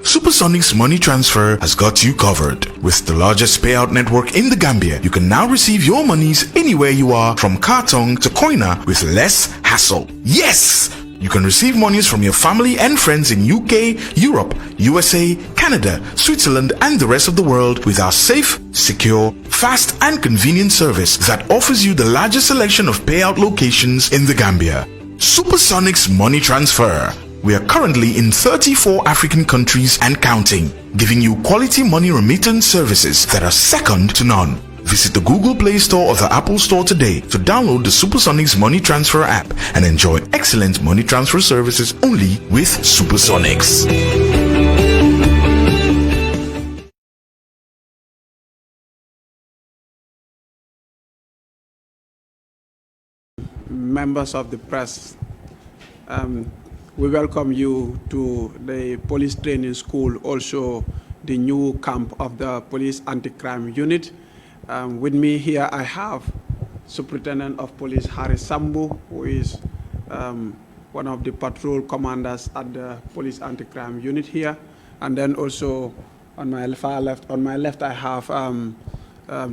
Supersonic's money transfer has got you covered. With the largest payout network in the Gambia, you can now receive your monies anywhere you are, from Kartong to Koina, with less hassle. Yes! You can receive monies from your family and friends in UK, Europe, USA, Canada, Switzerland and the rest of the world with our safe, secure, fast and convenient service that offers you the largest selection of payout locations in the Gambia. Supersonic's money transfer. We are currently in 34 African countries and counting, giving you quality money remittance services that are second to none. Visit the Google Play Store or the Apple Store today to download the Supersonics Money Transfer app and enjoy excellent money transfer services only with Supersonics. Members of the press, we welcome you to the police training school, also the new camp of the police anti-crime unit. With me here I have Superintendent of Police Harry Sambu, who is one of the patrol commanders at the police anti-crime unit here. And then also on my far left, I have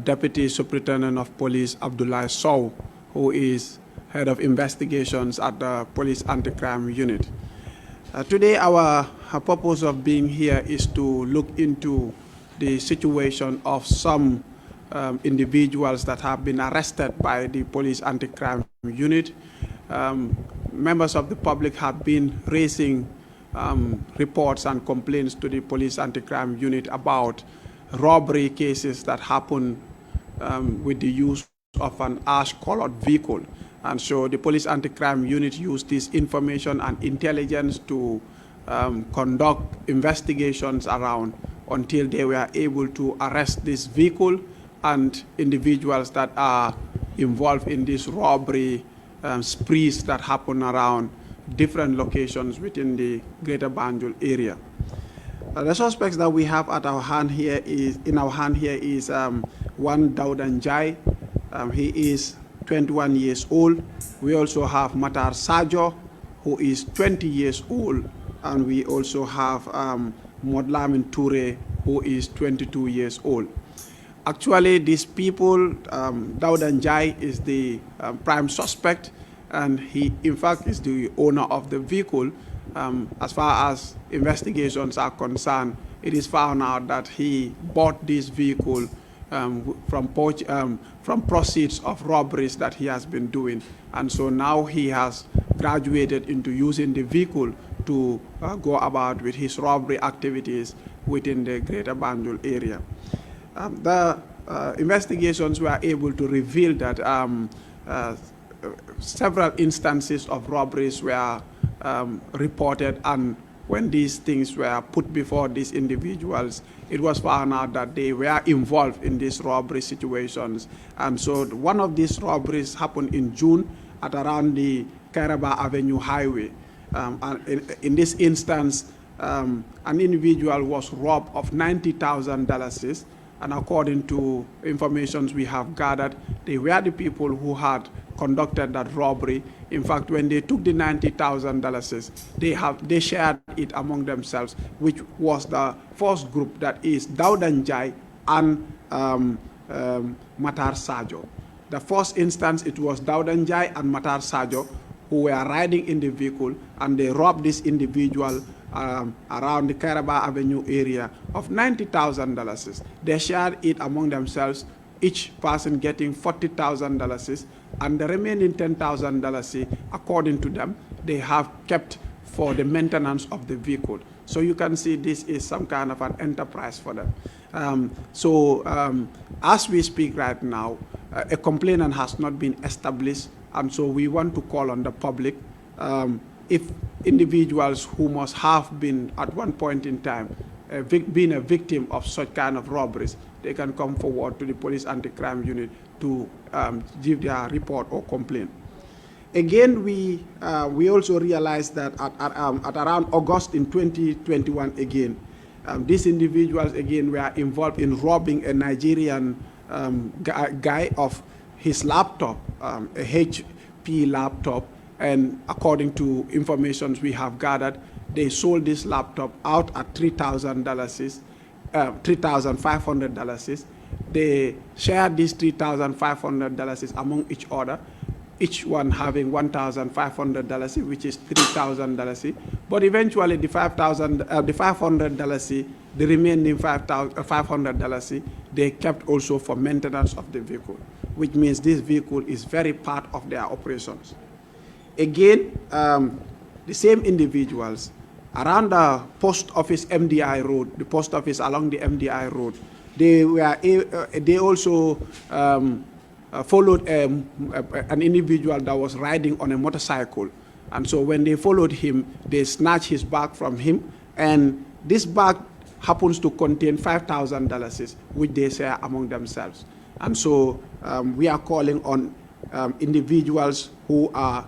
Deputy Superintendent of Police Abdullah Sow, who is Head of Investigations at the Police Anti-Crime Unit. Today, our purpose of being here is to look into the situation of some individuals that have been arrested by the Police Anti-Crime Unit. Members of the public have been raising reports and complaints to the Police Anti-Crime Unit about robbery cases that happen with the use of an ash-colored vehicle. And so the Police Anti-Crime Unit used this information and intelligence to conduct investigations around until they were able to arrest this vehicle and individuals that are involved in this robbery sprees that happen around different locations within the Greater Banjul area. The suspects that we have at our hand here is one Daudan Jai. He is 21 years old. We also have Matar Sajo, who is 20 years old, and we also have Modlamin Toure, who is 22 years old. Actually, these people, Daudan Jai is the prime suspect, and he, in fact, is the owner of the vehicle. As far as investigations are concerned, it is found out that he bought this vehicle from proceeds of robberies that he has been doing. And so now he has graduated into using the vehicle to go about with his robbery activities within the Greater Banjul area. The investigations were able to reveal that several instances of robberies were reported, and when these things were put before these individuals, it was found out that they were involved in these robbery situations. And so one of these robberies happened in June at around the Kairaba Avenue Highway. And in this instance, an individual was robbed of $90,000. And according to information we have gathered, they were the people who had conducted that robbery. In fact, when they took the $90,000, they shared it among themselves, which was the first group, that is Daudan Jai and Matar Sajo. The first instance, it was Daudan Jai and Matar Sajo who were riding in the vehicle, and they robbed this individual around the Kairaba Avenue area of $90,000. They shared it among themselves, each person getting $40,000, and the remaining $10,000, according to them, they have kept for the maintenance of the vehicle. So you can see this is some kind of an enterprise for them. As we speak right now, a complainant has not been established, and so we want to call on the public, if individuals who must have been at one point in time been a victim of such kind of robberies, they can come forward to the Police Anti-Crime Unit to give their report or complaint. Again, we also realized that at around August in 2021, again, these individuals again were involved in robbing a Nigerian guy of his laptop, a HP laptop, and according to information we have gathered, they sold this laptop out at $3,000, $3,500. They shared these $3,500 among each other, each one having $1,500, which is $3,000. But eventually, the $500, the remaining $500, they kept also for maintenance of the vehicle, which means this vehicle is very part of their operations. Again, the same individuals around the post office MDI road, the post office along the MDI road, they also followed an individual that was riding on a motorcycle. And so when they followed him, they snatched his bag from him, and this bag happens to contain $5,000, which they share among themselves. And so we are calling on individuals who are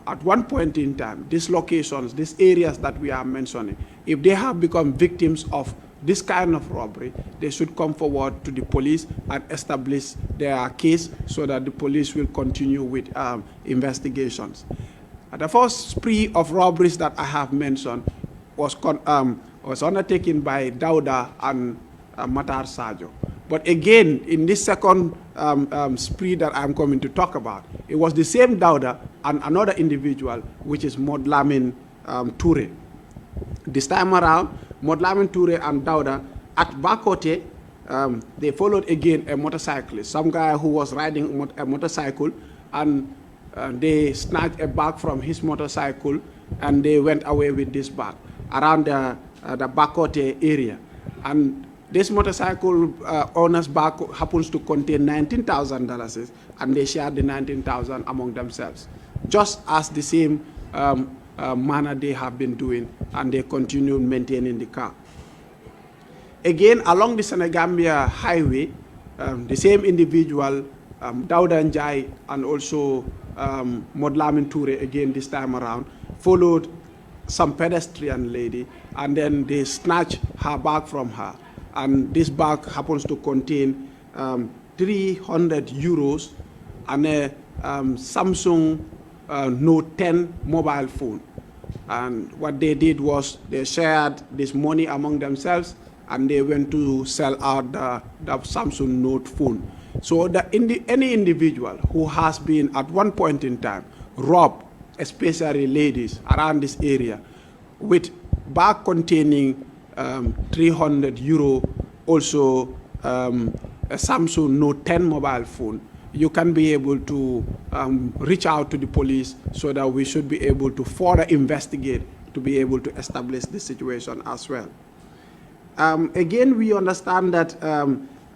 at one point in time, these locations, these areas that we are mentioning, if they have become victims of this kind of robbery, they should come forward to the police and establish their case so that the police will continue with investigations. The first spree of robberies that I have mentioned was undertaken by Dauda and Matar Sajo. But again, in this second spree that I'm coming to talk about, it was the same Dauda and another individual, which is Modlamin Toure. This time around, Modlamin Toure and Dauda at Bakote, they followed again a motorcyclist, some guy who was riding a motorcycle, and they snatched a bag from his motorcycle, and they went away with this bag around the Bakote area. And this motorcycle owner's bag happens to contain $19,000, and they shared the $19,000 among themselves, just as the same manner they have been doing, and they continue maintaining the car. Again, along the Senegambia highway, the same individual, Dauda Njai, and also Modlamin Toure, again this time around, followed some pedestrian lady, and then they snatched her bag from her. And this bag happens to contain 300 euros and a Samsung Note 10 mobile phone. And what they did was they shared this money among themselves, and they went to sell out the Samsung Note phone. So any individual who has been at one point in time robbed, especially ladies around this area, with bag containing 300 euro, also a Samsung Note 10 mobile phone, you can be able to reach out to the police so that we should be able to further investigate to be able to establish this situation as well. Again, we understand that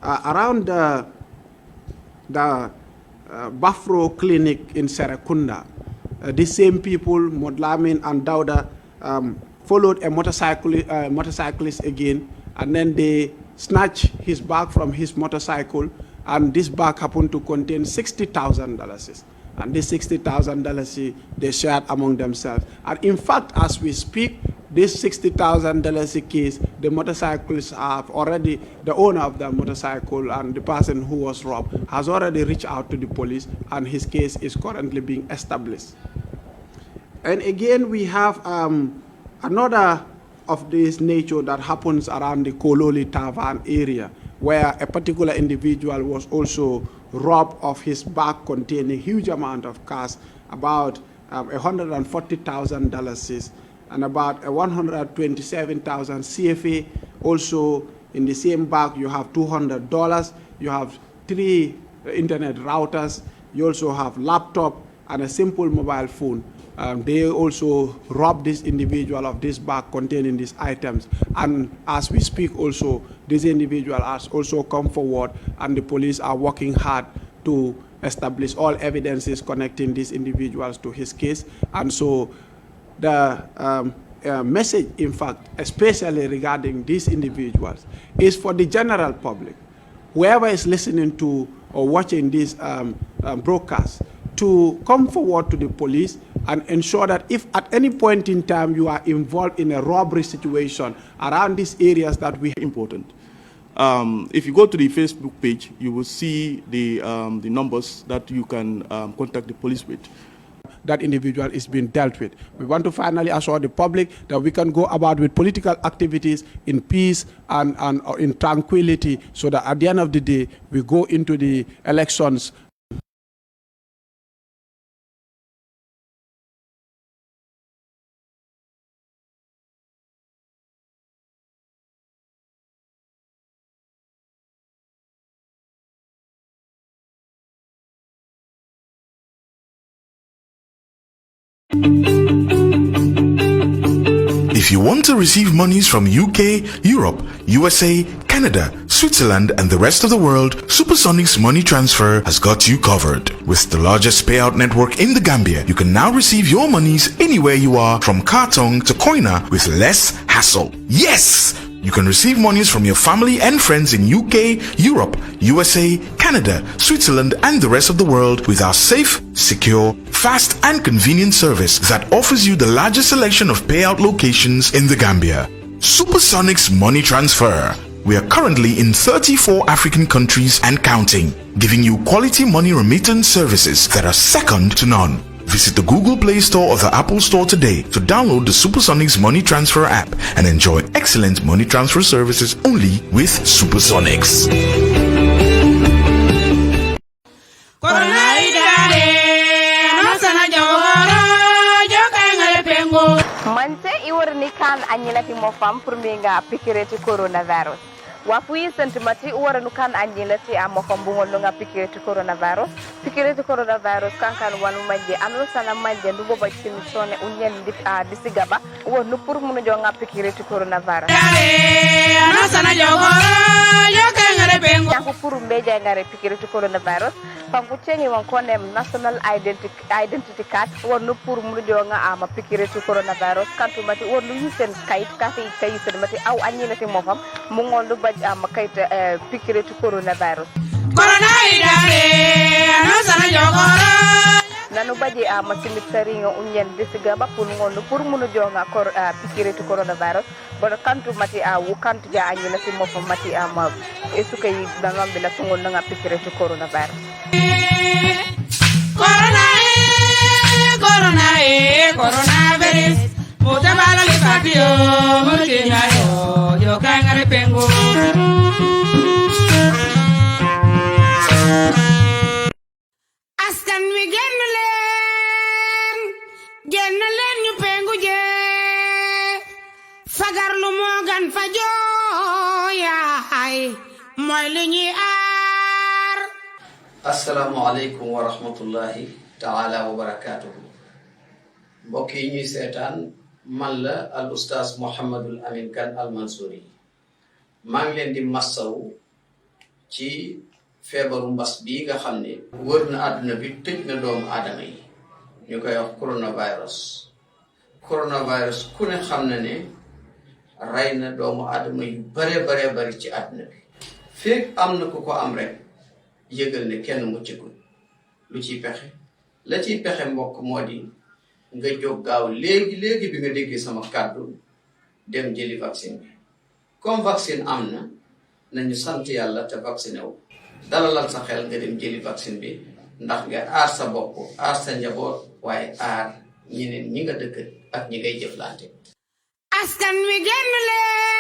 around the Bafro clinic in Serekunda, the same people, Modlamin and Dauda, followed a motorcyclist again, and then they snatched his bag from his motorcycle, and this bag happened to contain $60,000. And this $60,000 they shared among themselves. And in fact, as we speak, this $60,000 case, the motorcyclists have already, the owner of the motorcycle and the person who was robbed has already reached out to the police, and his case is currently being established. And again, we have another of this nature that happens around the Kololi Tavan area, where a particular individual was also robbed of his bag containing a huge amount of cash, about $140,000 and about 127,000 CFA. Also in the same bag, you have $200, you have 3 internet routers, you also have laptop and a simple mobile phone. They also robbed this individual of this bag containing these items. And as we speak also, this individual has also come forward, and the police are working hard to establish all evidences connecting these individuals to his case. And so the message, in fact, especially regarding these individuals, is for the general public, whoever is listening to or watching this broadcast, to come forward to the police and ensure that if at any point in time you are involved in a robbery situation around these areas that we important. If you go to the Facebook page, you will see the numbers that you can contact the police with. that individual is being dealt with. We want to finally assure the public that we can go about with political activities in peace and in tranquility, so that at the end of the day, we go into the elections If you want to receive monies from UK, Europe, USA, Canada, Switzerland, and the rest of the world, Supersonics Money Transfer has got you covered. With the largest payout network in the Gambia, you can now receive your monies anywhere you are, from Kartong to Koina, with less hassle. Yes! You can receive monies from your family and friends in UK, Europe, USA, Canada, Switzerland, and the rest of the world with our safe, secure, fast, and convenient service that offers you the largest selection of payout locations in the Gambia. Supersonics Money Transfer. We are currently in 34 African countries and counting, giving you quality money remittance services that are second to none. Visit the Google Play Store or the Apple Store today to download the Supersonics Money Transfer app and enjoy excellent money transfer services only with Supersonics. Manse iwarni kan anyina ti mofam pour mi nga pikire ti coronavirus. Wafuyi sentimati uwara nukan anyila ti amofam bungol nga pikire ti coronavirus. Pikire ti coronavirus kankan wanu manje anu sana manje ndubo ba simisone unyen disigaba wo nu pour munu jo nga pikire ti coronavirus. Anu sana jogoro yo kangare bengo. Yanku pour mbeja ngare pikire ti coronavirus. Pangu chengi wankone national identity card wonu pour munu jo nga ama pikire ti coronavirus kantu mati wonu yusen kayit kasi kayisen mati aw anyina ti mofam mu ngoldu ba ama kayit pikire ti coronavirus. Nanu baje ama simitari nga unyen disigaba pour ngoldu pour munu jo nga pikire ti coronavirus bodo kantu mati wu kantu ja anyina ti mofam mati ama esukay dangam bila tungol nga pikire ti coronavirus. Coronavirus mutabala le patio mutinya yo kangare pengo askan wi genn leen ñu pengu je fagar lu mo gan fajo ya ay moy li ñi ar. Assalamu alaikum wa rahmatullahi ta'ala wa barakatuh. Mbokk yi ñuy seetaan man la al oustaz Mouhamadul Amin Kane al Mansouri maa ngi leen di massaw ci feebaru mbas bii nga xam ne wër na àdduna bi tëj na doomu aadama yi ñu koy wax coronavirus ku ne xam na ne rey na doomu aadama yu bare bari ci àdduna bi fekk am na ku ko am rek yëgal ne kenn muccagul lu ciy pexe la ciy pexe mbokk moo di nga jóg gaaw léegi bi nga déggee sama kàddu dem jëli vaccine bi comme vaccine am na nañu sant yàlla te vacciné wu dalalal sa xel nga dem jëli vaccine bi ndax nga aar sa bopp aar sa njaboot waaye aar ñeneen ñi nga dëkk ak ñi ngay jëflante. Askan wi génn leen